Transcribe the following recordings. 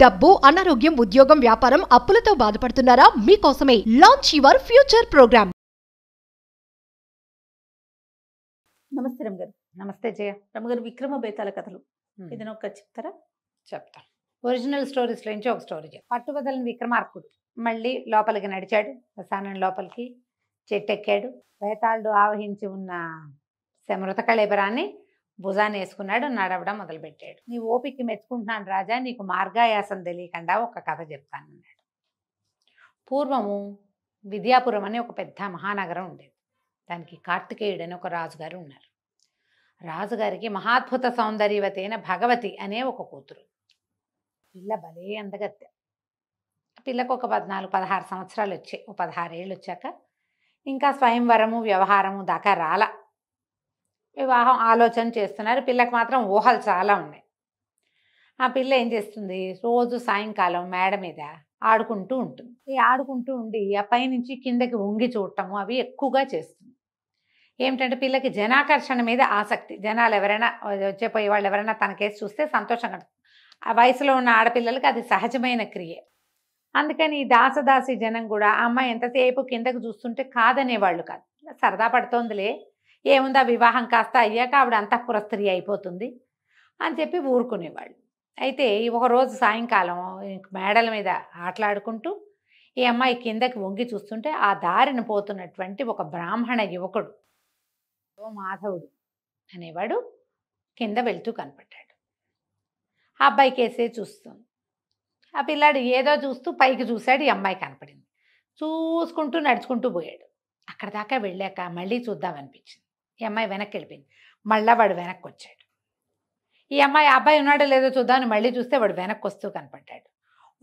డబ్బు, అనారోగ్యం, ఉద్యోగం, వ్యాపారం, అప్పులతో బాధపడుతున్నారా? మీకోసమే లాంచ్ యువర్ ఫ్యూచర్ ప్రోగ్రామ్. నమస్తే రమగారు. నమస్తే జయ. రమగారు, విక్రమ బేతాళ కథలు ఏదైనా ఒక చెప్తారా? చెప్తా. ఒరిజినల్ స్టోరీస్లో నుంచి ఒక స్టోరీ చెప్తా. పట్టుబదలని విక్రమార్కుడు మళ్ళీ లోపలికి నడిచాడు. శ్మశానం లోపలికి చెట్టెక్కాడు. బేతాళుడు ఆవహించి ఉన్న మృత కళేబరాన్ని భుజాన్ని వేసుకున్నాడు. నడవడం మొదలుపెట్టాడు. నీ ఓపిక మెచ్చుకుంటున్నాను రాజా, నీకు మార్గాయాసం తెలియకుండా ఒక కథ చెప్తానన్నాడు. పూర్వము విద్యాపురం అని ఒక పెద్ద మహానగరం ఉండేది. దానికి కార్తికేయుడు అని ఒక రాజుగారు ఉన్నారు. రాజుగారికి మహాద్భుత సౌందర్యవతి అయిన భగవతి అనే ఒక కూతురు. పిల్ల భలే అందగత్తె. పిల్లకు ఒక 14-16 సంవత్సరాలు వచ్చాయి. ఒక 16 ఏళ్ళు వచ్చాక ఇంకా స్వయంవరము వ్యవహారము దాకా రాల. వివాహం ఆలోచన చేస్తున్నారు. పిల్లకు మాత్రం ఊహలు చాలా ఉన్నాయి. ఆ పిల్ల ఏం చేస్తుంది, రోజు సాయంకాలం మేడ మీద ఆడుకుంటూ ఉంటుంది. ఈ ఆడుకుంటూ ఉండి ఆ పైనుంచి కిందకి వంగి చూడటము అవి ఎక్కువగా చేస్తుంది. ఏమిటంటే పిల్లకి జనాకర్షణ మీద ఆసక్తి. జనాలు ఎవరైనా వచ్చేపోయే వాళ్ళు ఎవరైనా తనకేసి చూస్తే సంతోషంగా. ఆ వయసులో ఉన్న ఆడపిల్లలకి అది సహజమైన క్రియ. అందుకని ఈ దాసదాసి జనం కూడా ఆ అమ్మాయి ఎంతసేపు కిందకు చూస్తుంటే కాదనేవాళ్ళు కాదు. సరదా పడుతోందిలే, ఏముందా వివాహం కాస్త అయ్యాక ఆవిడ అంతఃపుర స్త్రీ అయిపోతుంది అని చెప్పి ఊరుకునేవాళ్ళు. అయితే ఒకరోజు సాయంకాలం మేడల మీద ఆటలాడుకుంటూ ఈ అమ్మాయి కిందకి వంగి చూస్తుంటే ఆ దారిన పోతున్నటువంటి ఒక బ్రాహ్మణ యువకుడు మాధవుడు అనేవాడు కింద వెళ్తూ కనపడ్డాడు. ఆ అబ్బాయి కేసే చూస్తుంది. ఆ పిల్లాడు ఏదో చూస్తూ పైకి చూశాడు. ఈ అమ్మాయి కనపడింది. చూసుకుంటూ నడుచుకుంటూ పోయాడు. అక్కడ దాకా వెళ్ళాక మళ్ళీ చూద్దామనిపించింది. ఈ అమ్మాయి వెనక్కి వెళ్ళిపోయింది. మళ్ళీ వాడు వెనక్కి వచ్చాడు. ఈ అమ్మాయి అబ్బాయి ఉన్నాడో లేదో చూద్దామని మళ్ళీ చూస్తే వాడు వెనక్కి వస్తూ కనపడ్డాడు.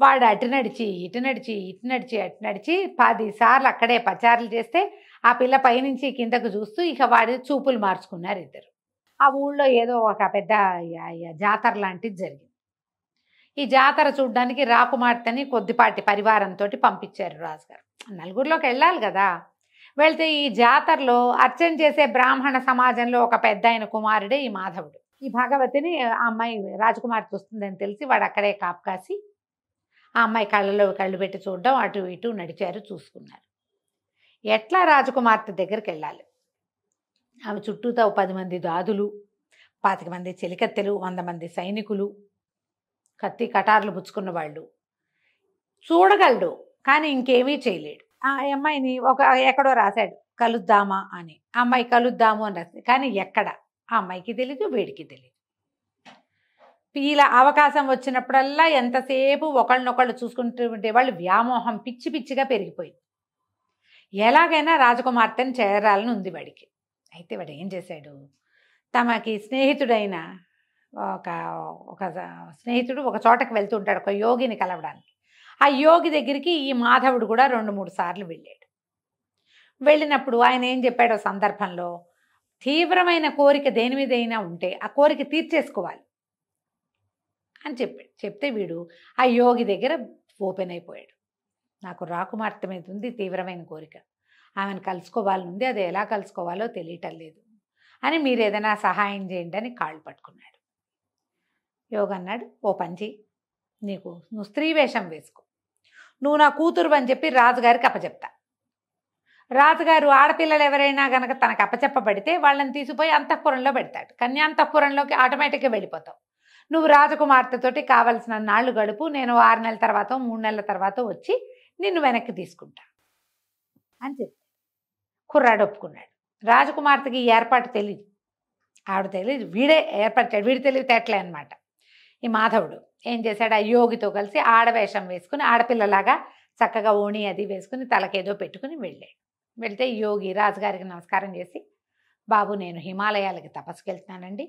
వాడు అటు నడిచి ఇటు నడిచి ఇటు నడిచి అటు నడిచి 10 సార్లు అక్కడే పచారులు చేస్తే ఆ పిల్ల పైనుంచి కిందకు చూస్తూ ఇక వాడి చూపులు మార్చుకున్నారు ఇద్దరు. ఆ ఊళ్ళో ఏదో ఒక పెద్ద జాతర లాంటిది జరిగింది. ఈ జాతర చూడ్డానికి రాకుమార్తెని కొద్దిపాటి పరివారంతో పంపించారు రాజుగారు. నలుగురిలోకి వెళ్ళాలి కదా. వెళ్తే ఈ జాతరలో అర్చన చేసే బ్రాహ్మణ సమాజంలో ఒక పెద్ద ఆయన కుమారుడే ఈ మాధవుడు. ఈ భగవతిని ఆ అమ్మాయి రాజకుమార్తె వస్తుందని తెలిసి వాడు అక్కడే కాపు కాసి ఆ అమ్మాయి కళ్ళలో కళ్ళు పెట్టి చూడడం, అటు ఇటు నడిచారు, చూసుకున్నారు. ఎట్లా రాజకుమార్తె దగ్గరికి వెళ్ళాలి. ఆమె చుట్టూతో 10 మంది దాదులు, 25 మంది చెలికత్తెలు, 100 మంది సైనికులు, కత్తి కటార్లు పుచ్చుకున్న వాళ్ళు. చూడగలడు కానీ ఇంకేమీ చేయలేడు. ఆ అమ్మాయిని ఎక్కడో రాశాడు కలుద్దామా అని. ఆ అమ్మాయి కలుద్దాము అని రాసింది. కానీ ఎక్కడ ఆ అమ్మాయికి తెలీదు, వీడికి తెలీదు. ఇలా అవకాశం వచ్చినప్పుడల్లా ఎంతసేపు ఒకళ్ళనొకళ్ళు చూసుకుంటూ ఉండేవాళ్ళు. వ్యామోహం పిచ్చి పిచ్చిగా పెరిగిపోయింది. ఎలాగైనా రాజకుమార్తెని చేరాలని ఉంది వాడికి. అయితే వాడు ఏం చేశాడు, తమకి స్నేహితుడైన ఒక స్నేహితుడు ఒక చోటకి వెళ్తూ ఉంటాడు, ఒక యోగిని కలవడానికి. ఆ యోగి దగ్గరికి ఈ మాధవుడు కూడా 2-3 సార్లు వెళ్ళాడు. వెళ్ళినప్పుడు ఆయన ఏం చెప్పాడో సందర్భంలో, తీవ్రమైన కోరిక దేని మీద అయినా ఉంటే ఆ కోరిక తీర్చేసుకోవాలి అని చెప్పాడు. చెప్తే వీడు ఆ యోగి దగ్గర ఓపెన్ అయిపోయాడు. నాకు రాకుమార్తె మీద ఉంది తీవ్రమైన కోరిక, ఆమెను కలుసుకోవాలని ఉంది, అది ఎలా కలుసుకోవాలో తెలియటం లేదు అని మీరు ఏదైనా సహాయం చేయండి అని కాళ్ళు పట్టుకున్నాడు. యోగి అన్నాడు, ఓ పని చెయ్యి, నువ్వు స్త్రీ వేషం వేసుకో, నువ్వు నా కూతురు అని చెప్పి రాజుగారికి అప్పచెప్తా. రాజుగారు ఆడపిల్లలు ఎవరైనా కనుక తనకు అప్పచెప్పబడితే వాళ్ళని తీసిపోయి అంతఃపురంలో పెడతాడు. కన్యాంతఃపురంలోకి ఆటోమేటిక్గా వెళ్ళిపోతావు. నువ్వు రాజకుమార్తెతోటి కావలసిన నాళ్ళు గడుపు, నేను 6 నెలల తర్వాత 3 నెలల తర్వాత వచ్చి నిన్ను వెనక్కి తీసుకుంటా అని చెప్పి కుర్రాడు ఒప్పుకున్నాడు. రాజకుమార్తెకి ఈ ఏర్పాటు తెలియదు, ఆవిడ తెలియదు, వీడే ఏర్పరిచాడు. వీడి తెలివితేటలే అనమాట. ఈ మాధవుడు ఏం చేశాడు, ఆ యోగితో కలిసి ఆడవేషం వేసుకుని ఆడపిల్లలాగా చక్కగా ఓణి అది వేసుకుని తలకేదో పెట్టుకుని వెళ్ళాడు. వెళ్తే యోగి రాజుగారికి నమస్కారం చేసి, బాబు నేను హిమాలయాలకి తపస్సుకి వెళ్తున్నానండి,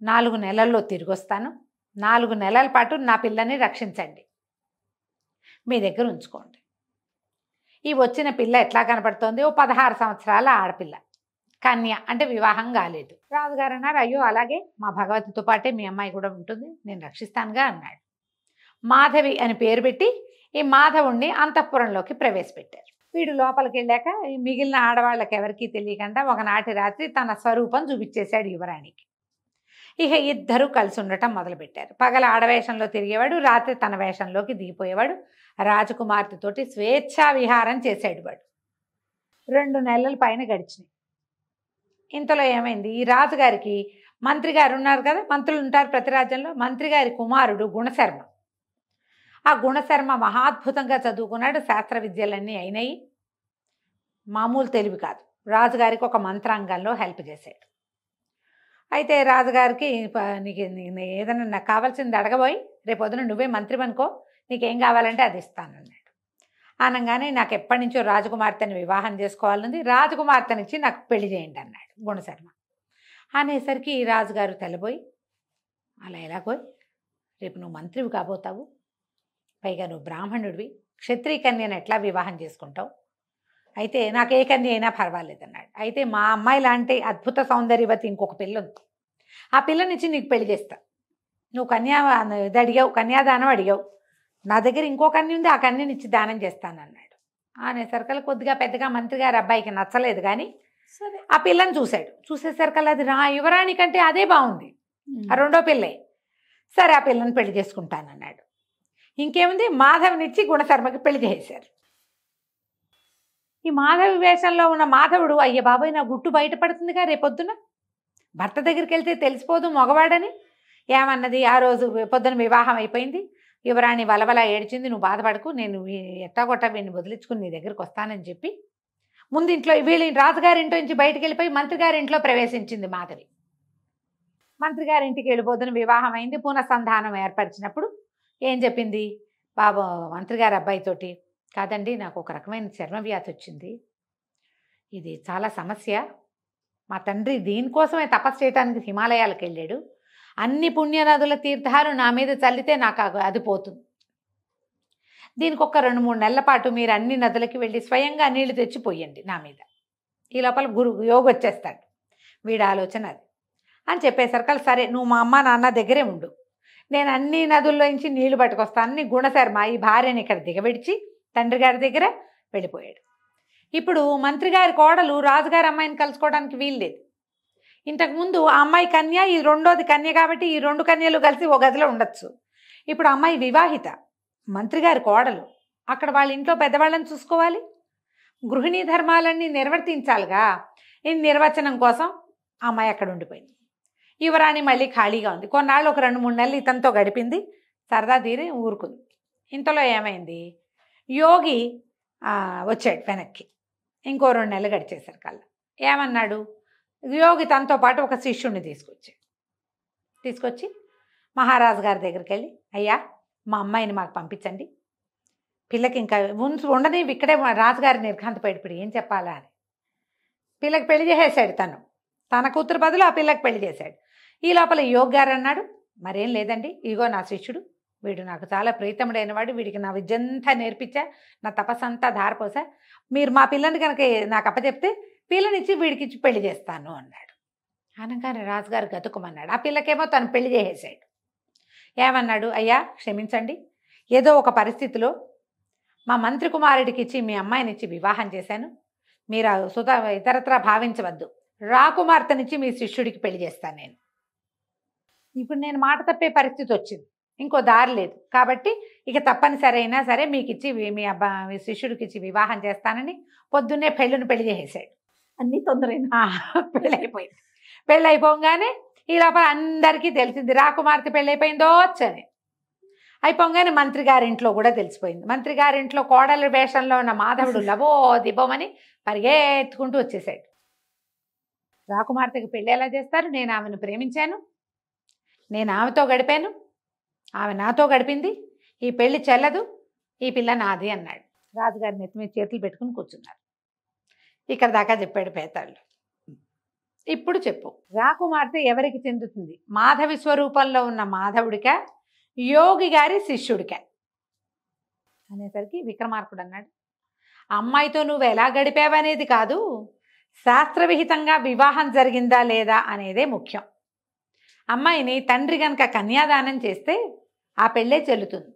4 నెలల్లో తిరిగి వస్తాను, 4 నెలల పాటు నా పిల్లని రక్షించండి, మీ దగ్గర ఉంచుకోండి. ఈ వచ్చిన పిల్ల ఎట్లా కనపడుతోంది, ఓ 16 సంవత్సరాల ఆడపిల్ల, కన్య, అంటే వివాహం కాలేదు. రాజుగారు అన్నారు, అయ్యో అలాగే మా భగవతితో పాటే మీ అమ్మాయి కూడా ఉంటుంది, నేను రక్షిస్తానుగా అన్నాడు. మాధవి అని పేరు పెట్టి ఈ మాధవుణ్ణి అంతఃపురంలోకి ప్రవేశపెట్టారు. వీడు లోపలికి వెళ్ళాక ఈ మిగిలిన ఆడవాళ్ళకి ఎవరికీ తెలియకుండా ఒకనాటి రాత్రి తన స్వరూపం చూపించేశాడు యువరాణికి. ఇక ఇద్దరు కలిసి ఉండటం మొదలుపెట్టారు. పగల ఆడవేషంలో తిరిగేవాడు, రాత్రి తన వేషంలోకి దిగిపోయేవాడు. రాజకుమార్తెతోటి స్వేచ్ఛా విహారం చేసేడు వాడు. 2 నెలల పైన గడిచినాయి. ఇంతలో ఏమైంది, ఈ రాజుగారికి మంత్రి గారు ఉన్నారు కదా, మంత్రులు ఉంటారు ప్రతి రాజ్యంలో. మంత్రి గారి కుమారుడు గుణశర్మ. ఆ గుణశర్మ మహాద్భుతంగా చదువుకున్నాడు, శాస్త్ర విద్యలన్నీ అయినాయి. మామూలు తెలివి కాదు. రాజుగారికి ఒక మంత్రాంగంలో హెల్ప్ చేశాడు. అయితే రాజుగారికి నీకు ఏదైనా నాకు కావాల్సింది అడగబోయి, రేపొద్దున నువ్వే మంత్రి అనుకో, నీకేం కావాలంటే అది ఇస్తానన్నాడు. అనగానే నాకు ఎప్పటి నుంచో రాజకుమార్తెని వివాహం చేసుకోవాలని, రాజకుమార్తెనిచ్చి నాకు పెళ్లి చేయండి అన్నాడు గుణశర్మ. అనేసరికి రాజుగారు తెల్లబోయి, అలా ఎలాగోయ్, రేపు నువ్వు మంత్రివి కాబోతావు, పైగా నువ్వు బ్రాహ్మణుడివి, క్షత్రియ కన్యను ఎట్లా వివాహం చేసుకుంటావు, అయితే నాకు ఏ కన్య అయినా పర్వాలేదన్నాడు. అయితే మా అమ్మాయి లాంటి అద్భుత సౌందర్యవతి ఇంకొక పిల్ల ఉంది, ఆ పిల్లనిచ్చి నీకు పెళ్లి చేస్తా, నువ్వు ఇది అడిగావు, కన్యాదానం అడిగావు, నా దగ్గర ఇంకో కన్య ఉంది, ఆ కన్యనిచ్చి దానం చేస్తానన్నాడు. అనేసరికల్లా కొద్దిగా పెద్దగా మంత్రి గారి అబ్బాయికి నచ్చలేదు, కానీ సరే ఆ పిల్లని చూశాడు. చూసేసరికల్లా అది యువరాణి కంటే అదే బాగుంది, ఆ రెండో పిల్లే. సరే ఆ పిల్లని పెళ్లి చేసుకుంటానన్నాడు. ఇంకేముంది, మాధవునిచ్చి గుణశర్మకి పెళ్లి చేశారు. ఈ మాధవి వేషంలో ఉన్న మాధవుడు, అయ్య బాబాయ్ నా గుట్టు బయటపడుతుందిగా రేపొద్దున, భర్త దగ్గరికి వెళ్తే తెలిసిపోదు మగవాడని. ఏమన్నది, ఆ రోజు పొద్దున వివాహం అయిపోయింది, యువరాణి వలవల ఏడ్చింది, నువ్వు బాధపడకు, నేను ఎట్టాగొట్ట వీడిని వదిలించుకుని నీ దగ్గరికి వస్తానని చెప్పి ముందు ఇంట్లో వీళ్ళ రాజుగారింట్లో నుంచి బయటికి వెళ్ళిపోయి మంత్రి గారింట్లో ప్రవేశించింది మాధవి. మంత్రి గారింటికి వెళ్ళిపోతున్న వివాహం అయింది. పునఃసంధానం ఏర్పరిచినప్పుడు ఏం చెప్పింది, బాబు మంత్రి గారి అబ్బాయితోటి, కాదండి నాకు ఒక రకమైన చర్మవ్యాధి వచ్చింది, ఇది చాలా సమస్య, మా తండ్రి దీనికోసమే తపస్సు చేయడానికి హిమాలయాలకు వెళ్ళాడు, అన్ని పుణ్యనదుల తీర్థాలు నా మీద చల్లితే నాకు అది పోతుంది, దీనికి ఒక 2-3 నెలల పాటు మీరు అన్ని నదులకి వెళ్ళి స్వయంగా నీళ్లు తెచ్చిపోయండి నా మీద, ఈ లోపల యోగి వచ్చేస్తాడు, వీడి ఆలోచన అది అని చెప్పేసరికి, సరే నువ్వు మా అమ్మ నాన్న దగ్గరే ఉండు, నేను అన్ని నదుల్లోంచి నీళ్లు పట్టుకొస్తానని గుణశర్మ ఈ భార్యని ఇక్కడ దిగబెడిచి తండ్రి గారి దగ్గర వెళ్ళిపోయాడు. ఇప్పుడు మంత్రి గారి కోడలు రాజుగారి అమ్మాయిని కలుసుకోవడానికి వీల్లేదు. ఇంతకుముందు ఆ అమ్మాయి కన్య, ఈ రెండోది కన్య, కాబట్టి ఈ 2 కన్యలు కలిసి ఒక గదిలో ఉండొచ్చు. ఇప్పుడు అమ్మాయి వివాహిత, మంత్రి గారి కోడలు, అక్కడ వాళ్ళ ఇంట్లో పెద్దవాళ్ళని చూసుకోవాలి, గృహిణీ ధర్మాలన్నీ నిర్వర్తించాలిగా. ఈ నిర్వచనం కోసం అమ్మాయి అక్కడ ఉండిపోయింది. యువరాణి మళ్ళీ ఖాళీగా ఉంది. కొన్నాళ్ళు ఒక 2-3 నెలలు ఇతనితో గడిపింది, సరదా తీరి ఊరుకుంది. ఇంతలో ఏమైంది, యోగి వచ్చాడు వెనక్కి. ఇంకో 2 నెలలు గడిచేసరికి కల్లా ఏమన్నాడు, యోగి తనతో పాటు ఒక శిష్యుడిని తీసుకొచ్చి మహారాజు గారి దగ్గరికి వెళ్ళి, అయ్యా మా అమ్మాయిని మాకు పంపించండి, పిల్లకి ఇంకా ఉండని ఇక్కడే రాజుగారి నిర్ఘాంతపడిపోయి ఏం చెప్పాలా అని పిల్లకి పెళ్లి చేసేసాడు. తన కూతురు బదులు ఆ పిల్లకి పెళ్లి చేశాడు. ఈ లోపల యోగి గారు అన్నాడు, మరేం లేదండి, ఇగో నా శిష్యుడు, వీడు నాకు చాలా ప్రీతముడైన వాడు, వీడికి నా విద్యంతా నేర్పించా, నా తపస్సంతా ధారపోసా, మీరు మా పిల్లని కనుక నాకు అప్పచెప్తే పిల్లనిచ్చి వీడికిచ్చి పెళ్లి చేస్తాను అన్నాడు. అనగానే రాజుగారు గతుకుమన్నాడు. ఆ పిల్లకేమో తను పెళ్లి చేసేసాడు. ఏమన్నాడు, అయ్యా క్షమించండి, ఏదో ఒక పరిస్థితిలో మా మంత్రి కుమారుడికి ఇచ్చి మీ అమ్మాయినిచ్చి వివాహం చేశాను, మీరు ఇతరత్రా భావించవద్దు, రాకుమార్తెనిచ్చి మీ శిష్యుడికి పెళ్లి చేస్తాను నేను. ఇప్పుడు నేను మాట తప్పే పరిస్థితి వచ్చింది, ఇంకో దారి లేదు, కాబట్టి ఇక తప్పనిసరి అయినా సరే మీకు ఇచ్చి మీ శిష్యుడికి ఇచ్చి వివాహం చేస్తానని పొద్దున్నే పెళ్లి చేసేసాడు. అన్ని తొందరైనా పెళ్ళైపోయింది. పెళ్ళైపోగానే ఈ లోపల అందరికీ తెలిసింది రాకుమార్తె పెళ్ళైపోయిందో అని. అయిపోగానే మంత్రి గారింట్లో కూడా తెలిసిపోయింది. మంత్రి గారింట్లో కోడలి వేషంలో ఉన్న మాధవుడు లబో దిబోమని పరిగెత్తుకుంటూ వచ్చేసాడు. రాకుమార్తెకి పెళ్ళి ఎలా చేస్తారు, నేను ఆమెను ప్రేమించాను, నేను ఆమెతో గడిపాను, ఆమె నాతో గడిపింది, ఈ పెళ్లి చెల్లదు, ఈ పిల్ల నాది అన్నాడు. రాజుగారి నెత్తి మీద చేతులు పెట్టుకుని కూర్చున్నారు. ఇక్కడ దాకా చెప్పాడు పేతాళ్ళు. ఇప్పుడు చెప్పు, రాకుమార్తె ఎవరికి చెందుతుంది, మాధవి స్వరూపంలో ఉన్న మాధవుడికా, యోగి గారి శిష్యుడికా అనేసరికి విక్రమార్కుడు అన్నాడు, అమ్మాయితో నువ్వు ఎలా గడిపావనేది కాదు, శాస్త్రవిహితంగా వివాహం జరిగిందా లేదా అనేదే ముఖ్యం. అమ్మాయిని తండ్రి కనుక కన్యాదానం చేస్తే ఆ పెళ్ళే చెల్లుతుంది.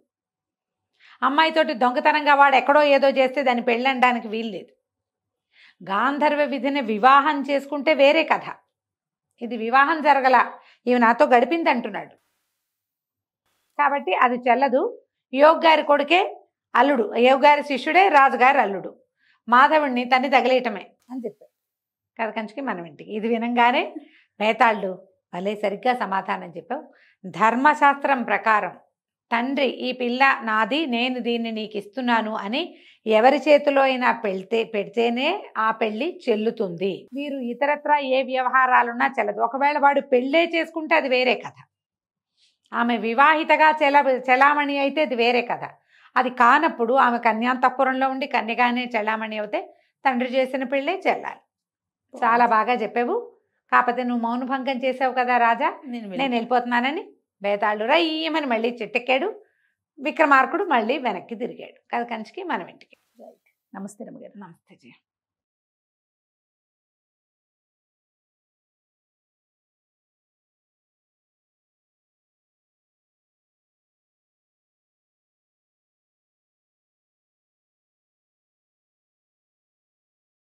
అమ్మాయితోటి దొంగతనంగా వాడు ఎక్కడో ఏదో చేస్తే దాన్ని పెళ్ళి అనడానికి వీల్లేదు. గాంధర్వ విధిని వివాహం చేసుకుంటే వేరే కథ, ఇది వివాహం జరగల, ఇవి నాతో గడిపింది అంటున్నాడు. కాబట్టి అది చెల్లదు. యోగ్ గారి కొడుకే అల్లుడు, యోగ్ గారి శిష్యుడే రాజుగారి అల్లుడు, మాధవుడిని తన్ని తగిలేయటమే అని చెప్పాడు. కథ కంచికి మనం ఇంటికి. ఇది వినంగానే బేతాళుడు భలే సరిగ్గా సమాధానం చెప్పావు. ధర్మశాస్త్రం ప్రకారం తండ్రి ఈ పిల్ల నాది, నేను దీన్ని నీకు ఇస్తున్నాను అని ఎవరి చేతిలో అయినా పెడితేనే ఆ పెళ్లి చెల్లుతుంది. మీరు ఇతరత్రా ఏ వ్యవహారాలున్నా చెల్లదు. ఒకవేళ వాడు పెళ్ళే చేసుకుంటే అది వేరే కథ. ఆమె వివాహితగా చెలామణి అయితే అది వేరే కథ. అది కానప్పుడు ఆమె కన్యాంతఃపురంలో ఉండి కన్యగానే చెలామణి అవుతే తండ్రి చేసిన పెళ్ళే చెల్లాలి. చాలా బాగా చెప్పావు. కాకపోతే నువ్వు మౌనభంగం చేసావు కదా రాజా, నేను వెళ్ళిపోతున్నానని బేతాళుడు రయ్యమని మళ్ళీ చెట్టెక్కాడు. విక్రమార్కుడు మళ్ళీ వెనక్కి తిరిగాడు. కథ కంచికి మనం ఇంటికి. నమస్తే రమ్మగారు. నమస్తే జయ.